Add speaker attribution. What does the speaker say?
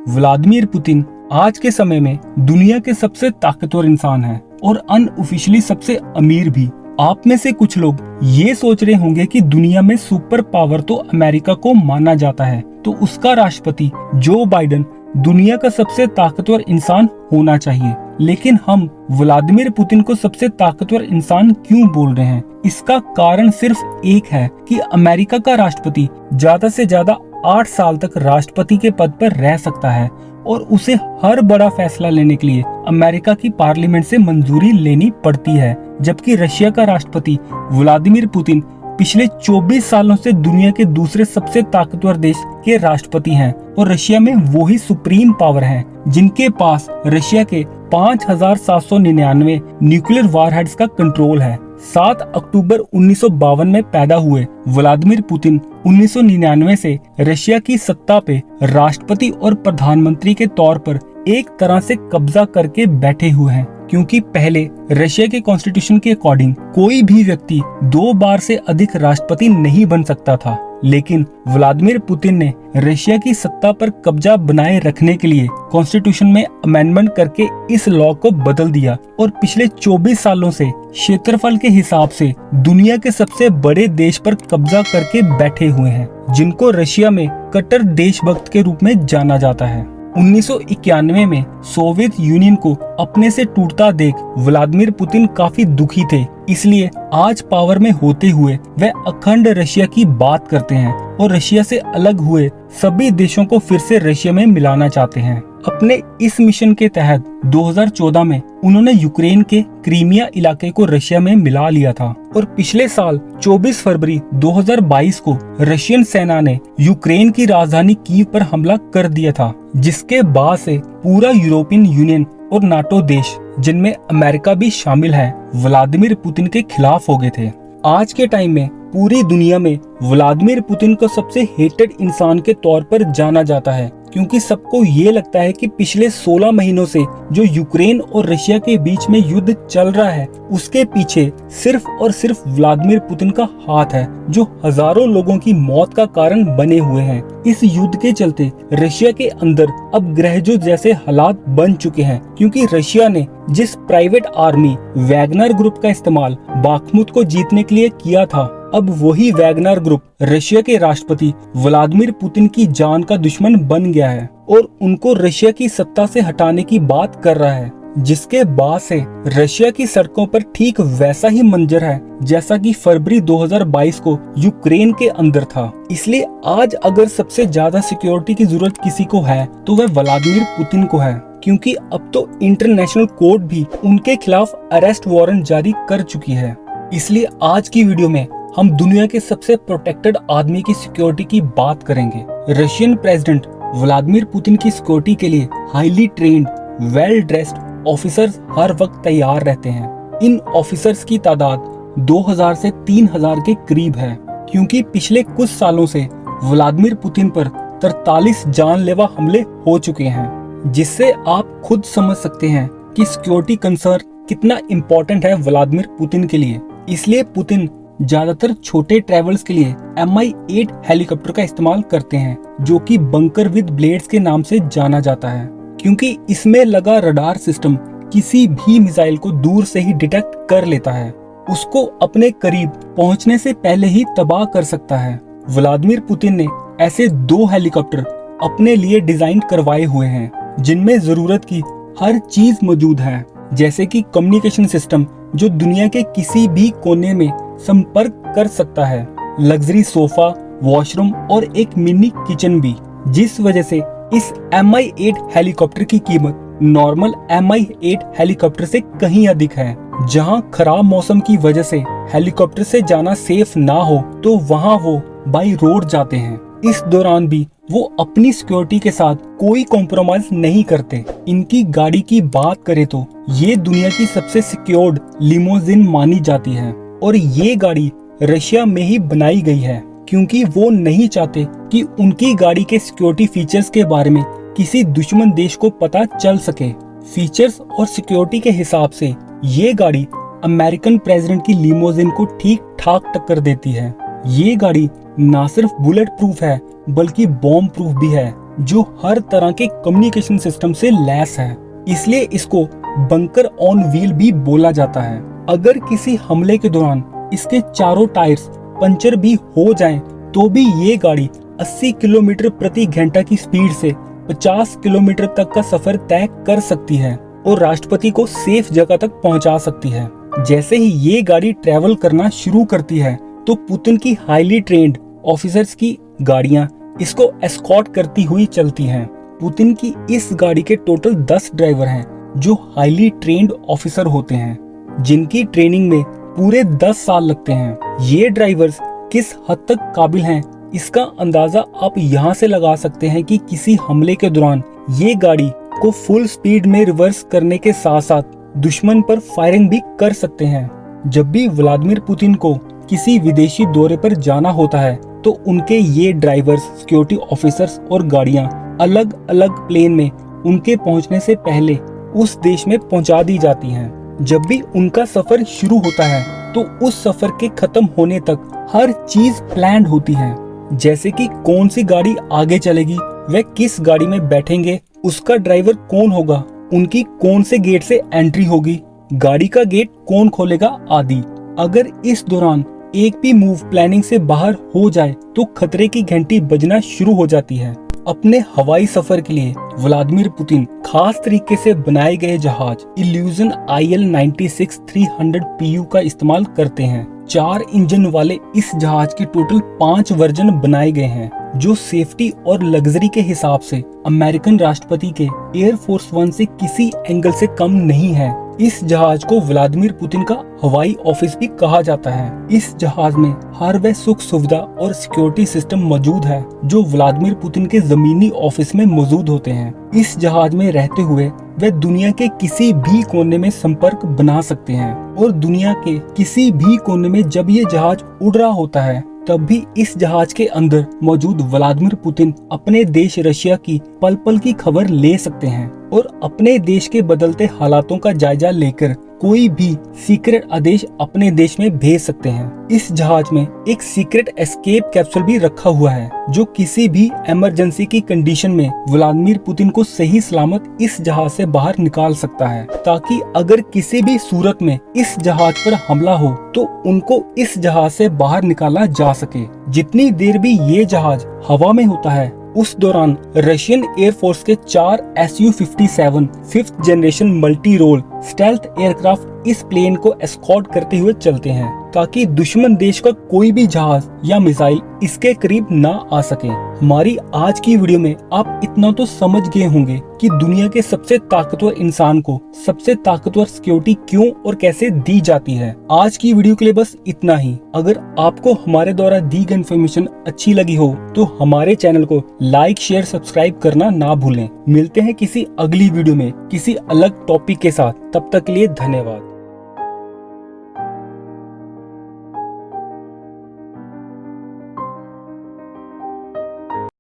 Speaker 1: Vladimir Putin आज के समय में दुनिया के सबसे ताकतवर इंसान हैं और अनऑफिशियली सबसे अमीर भी। आप में से कुछ लोग ये सोच रहे होंगे कि दुनिया में सुपर पावर तो अमेरिका को माना जाता है, तो उसका राष्ट्रपति जो बाइडेन दुनिया का सबसे ताकतवर इंसान होना चाहिए। लेकिन हम व्लादिमीर पुतिन को सबसे ताकतवर इंसान क्यों बोल रहे हैं? इसका कारण सिर्फ एक है कि अमेरिका का राष्ट्रपति ज्यादा से ज्यादा 8 साल तक राष्ट्रपति के पद पर रह सकता है और उसे हर बड़ा फैसला लेने के लिए अमेरिका की पार्लियामेंट से मंजूरी लेनी पड़ती है। जबकि रशिया का राष्ट्रपति व्लादिमीर पुतिन पिछले 24 सालों से दुनिया के दूसरे सबसे ताकतवर देश के राष्ट्रपति हैं और रशिया में वो ही सुप्रीम पावर हैं जिनके पास रशिया के 5,799 न्यूक्लियर वारहेड्स का कंट्रोल है। 7 अक्टूबर 1952 में पैदा हुए व्लादिमीर पुतिन 1999 से रशिया की सत्ता पे राष्ट्रपति और प्रधानमंत्री के तौर पर एक तरह से कब्जा करके बैठे हुए हैं, क्योंकि पहले रशिया के कॉन्स्टिट्यूशन के अकॉर्डिंग कोई भी व्यक्ति 2 बार से अधिक राष्ट्रपति नहीं बन सकता था। लेकिन व्लादिमीर पुतिन ने रशिया की सत्ता पर कब्जा बनाए रखने के लिए कॉन्स्टिट्यूशन में अमेंडमेंट करके इस लॉ को बदल दिया और पिछले 24 सालों से क्षेत्रफल के हिसाब से दुनिया के सबसे बड़े देश पर कब्जा करके बैठे हुए हैं, जिनको रशिया में कट्टर देशभक्त के रूप में जाना जाता है। 1991 में सोवियत यूनियन को अपने से टूटता देख व्लादिमीर पुतिन काफी दुखी थे, इसलिए आज पावर में होते हुए वह अखंड रशिया की बात करते हैं और रशिया से अलग हुए सभी देशों को फिर से रशिया में मिलाना चाहते हैं। अपने इस मिशन के तहत 2014 में उन्होंने यूक्रेन के क्रीमिया इलाके को रशिया में मिला लिया था और पिछले साल 24 फरवरी 2022 को रशियन सेना ने यूक्रेन की राजधानी कीव पर हमला कर दिया था, जिसके बाद से पूरा यूरोपियन यूनियन और नाटो देश, जिनमें अमेरिका भी शामिल है, व्लादिमीर पुतिन के खिलाफ हो गए थे। आज के टाइम में पूरी दुनिया में व्लादिमीर पुतिन को सबसे हेटेड इंसान के तौर पर जाना जाता है, क्योंकि सबको ये लगता है कि पिछले 16 महीनों से जो यूक्रेन और रशिया के बीच में युद्ध चल रहा है, उसके पीछे सिर्फ और सिर्फ व्लादिमीर पुतिन का हाथ है, जो हजारों लोगों की मौत का कारण बने हुए हैं। इस युद्ध के चलते रशिया के अंदर अब ग्रहजुद्ध जैसे हालात बन चुके हैं, क्योंकि रशिया ने जिस प्राइवेट आर्मी वैगनर ग्रुप का इस्तेमाल बाखमुत को जीतने के लिए किया था, अब वही वैगनर ग्रुप रशिया के राष्ट्रपति व्लादिमीर पुतिन की जान का दुश्मन बन गया है और उनको रशिया की सत्ता से हटाने की बात कर रहा है, जिसके बाद से रशिया की सड़कों पर ठीक वैसा ही मंजर है जैसा कि फरवरी 2022 को यूक्रेन के अंदर था। इसलिए आज अगर सबसे ज्यादा सिक्योरिटी की जरूरत किसी को है तो वह व्लादिमीर पुतिन को है, क्योंकि अब तो इंटरनेशनल कोर्ट भी उनके खिलाफ अरेस्ट वारंट जारी कर चुकी है। इसलिए आज की वीडियो में हम दुनिया के सबसे प्रोटेक्टेड आदमी की सिक्योरिटी की बात करेंगे। रशियन प्रेसिडेंट व्लादिमीर पुतिन की सिक्योरिटी के लिए highly trained, well dressed officers हर वक्त तैयार रहते हैं। इन ऑफिसर्स की तादाद 2000 से 3000 के करीब है, क्योंकि पिछले कुछ सालों से व्लादिमीर पुतिन पर 43 जानलेवा हमले हो चुके हैं, जिससे आप खुद समझ सकते हैं कि सिक्योरिटी कंसर्न कितना इम्पोर्टेंट है व्लादिमीर पुतिन के लिए। इसलिए पुतिन ज्यादातर छोटे ट्रेवल्स के लिए Mi-8 हेलीकॉप्टर का इस्तेमाल करते हैं, जो कि बंकर विद ब्लेड्स के नाम से जाना जाता है, क्योंकि इसमें लगा रडार सिस्टम किसी भी मिसाइल को दूर से ही डिटेक्ट कर लेता है, उसको अपने करीब पहुंचने से पहले ही तबाह कर सकता है। व्लादिमीर पुतिन ने ऐसे 2 हेलीकॉप्टर अपने लिए डिजाइन करवाए हुए हैं, जिनमें जरूरत की हर चीज मौजूद है, जैसे कि कम्युनिकेशन सिस्टम जो दुनिया के किसी भी कोने में संपर्क कर सकता है, लग्जरी सोफा, वॉशरूम और एक मिनी किचन भी, जिस वजह से इस Mi-8 हेलीकॉप्टर की कीमत नॉर्मल Mi-8 हेलीकॉप्टर से कहीं अधिक है। जहां खराब मौसम की वजह से हेलीकॉप्टर से जाना सेफ ना हो तो वहां वो बाई रोड जाते हैं। इस दौरान भी वो अपनी सिक्योरिटी के साथ कोई कॉम्प्रोमाइज नहीं करते। इनकी गाड़ी की बात करें तो ये दुनिया की सबसे सिक्योर्ड लिमोजिन मानी जाती है और ये गाड़ी रशिया में ही बनाई गई है, क्योंकि वो नहीं चाहते कि उनकी गाड़ी के सिक्योरिटी फीचर्स के बारे में किसी दुश्मन देश को पता चल सके। फीचर्स और सिक्योरिटी के हिसाब से ये गाड़ी अमेरिकन प्रेसिडेंट की लिमोजिन को ठीक ठाक टक्कर देती है। ये गाड़ी ना सिर्फ बुलेट प्रूफ है बल्कि बॉम्ब प्रूफ भी है, जो हर तरह के कम्युनिकेशन सिस्टम से लैस है, इसलिए इसको बंकर ऑन व्हील भी बोला जाता है। अगर किसी हमले के दौरान इसके चारों टायर्स पंचर भी हो जाएं, तो भी ये गाड़ी 80 किलोमीटर प्रति घंटा की स्पीड से 50 किलोमीटर तक का सफर तय कर सकती है और राष्ट्रपति को सेफ जगह तक पहुंचा सकती है। जैसे ही ये गाड़ी ट्रेवल करना शुरू करती है, तो पुतिन की हाईली ट्रेन्ड ऑफिसर्स की गाड़ियां इसको एस्कॉर्ट करती हुई चलती हैं। पुतिन की इस गाड़ी के टोटल 10 ड्राइवर हैं, जो हाईली ट्रेन्ड ऑफिसर होते हैं, जिनकी ट्रेनिंग में पूरे 10 साल लगते हैं। ये ड्राइवर्स किस हद तक काबिल हैं, इसका अंदाजा आप यहाँ से लगा सकते हैं कि किसी हमले के दौरान ये गाड़ी को फुल स्पीड में रिवर्स करने के साथ साथ दुश्मन पर फायरिंग भी कर सकते हैं। जब भी व्लादिमीर पुतिन को किसी विदेशी दौरे पर जाना होता है, तो उनके ये ड्राइवर्स, सिक्योरिटी ऑफिसर्स और गाड़ियां अलग अलग प्लेन में उनके पहुंचने से पहले उस देश में पहुंचा दी जाती हैं। जब भी उनका सफर शुरू होता है, तो उस सफर के खत्म होने तक हर चीज प्लान्ड होती है, जैसे कि कौन सी गाड़ी आगे चलेगी, वे किस गाड़ी में बैठेंगे, उसका ड्राइवर कौन होगा, उनकी कौन से गेट से एंट्री होगी, गाड़ी का गेट कौन खोलेगा आदि। अगर इस दौरान एक भी मूव प्लानिंग से बाहर हो जाए, तो खतरे की घंटी बजना शुरू हो जाती है। अपने हवाई सफर के लिए व्लादिमीर पुतिन खास तरीके से बनाए गए जहाज इल्यूजन IL-96-300 PU का इस्तेमाल करते हैं। 4 इंजन वाले इस जहाज के टोटल 5 वर्जन बनाए गए हैं, जो सेफ्टी और लग्जरी के हिसाब से अमेरिकन राष्ट्रपति के एयरफोर्स 1 से किसी एंगल से कम नहीं है। इस जहाज को व्लादिमीर पुतिन का हवाई ऑफिस भी कहा जाता है। इस जहाज में हर वह सुख सुविधा और सिक्योरिटी सिस्टम मौजूद है, जो व्लादिमीर पुतिन के जमीनी ऑफिस में मौजूद होते हैं। इस जहाज में रहते हुए वे दुनिया के किसी भी कोने में संपर्क बना सकते हैं, और दुनिया के किसी भी कोने में जब ये जहाज उड़ रहा होता है, तब भी इस जहाज के अंदर मौजूद व्लादिमीर पुतिन अपने देश रशिया की पल पल की खबर ले सकते हैं और अपने देश के बदलते हालातों का जायजा लेकर कोई भी सीक्रेट आदेश अपने देश में भेज सकते हैं। इस जहाज में एक सीक्रेट एस्केप कैप्सूल भी रखा हुआ है, जो किसी भी इमरजेंसी की कंडीशन में व्लादिमीर पुतिन को सही सलामत इस जहाज से बाहर निकाल सकता है, ताकि अगर किसी भी सूरत में इस जहाज पर हमला हो, तो उनको इस जहाज से बाहर निकाला जा सके। जितनी देर भी ये जहाज हवा में होता है, उस दौरान रशियन एयरफोर्स के 4 Su-57 5th generation multi role stealth aircraft इस प्लेन को एस्कॉर्ट करते हुए चलते हैं, ताकि दुश्मन देश का कोई भी जहाज या मिसाइल इसके करीब ना आ सके। हमारी आज की वीडियो में आप इतना तो समझ गए होंगे कि दुनिया के सबसे ताकतवर इंसान को सबसे ताकतवर सिक्योरिटी क्यों और कैसे दी जाती है। आज की वीडियो के लिए बस इतना ही। अगर आपको हमारे द्वारा दी गई इन्फॉर्मेशन अच्छी लगी हो, तो हमारे चैनल को लाइक, शेयर, सब्सक्राइब करना ना भूलें। मिलते हैं किसी अगली वीडियो में किसी अलग टॉपिक के साथ। तब तक के लिए धन्यवाद।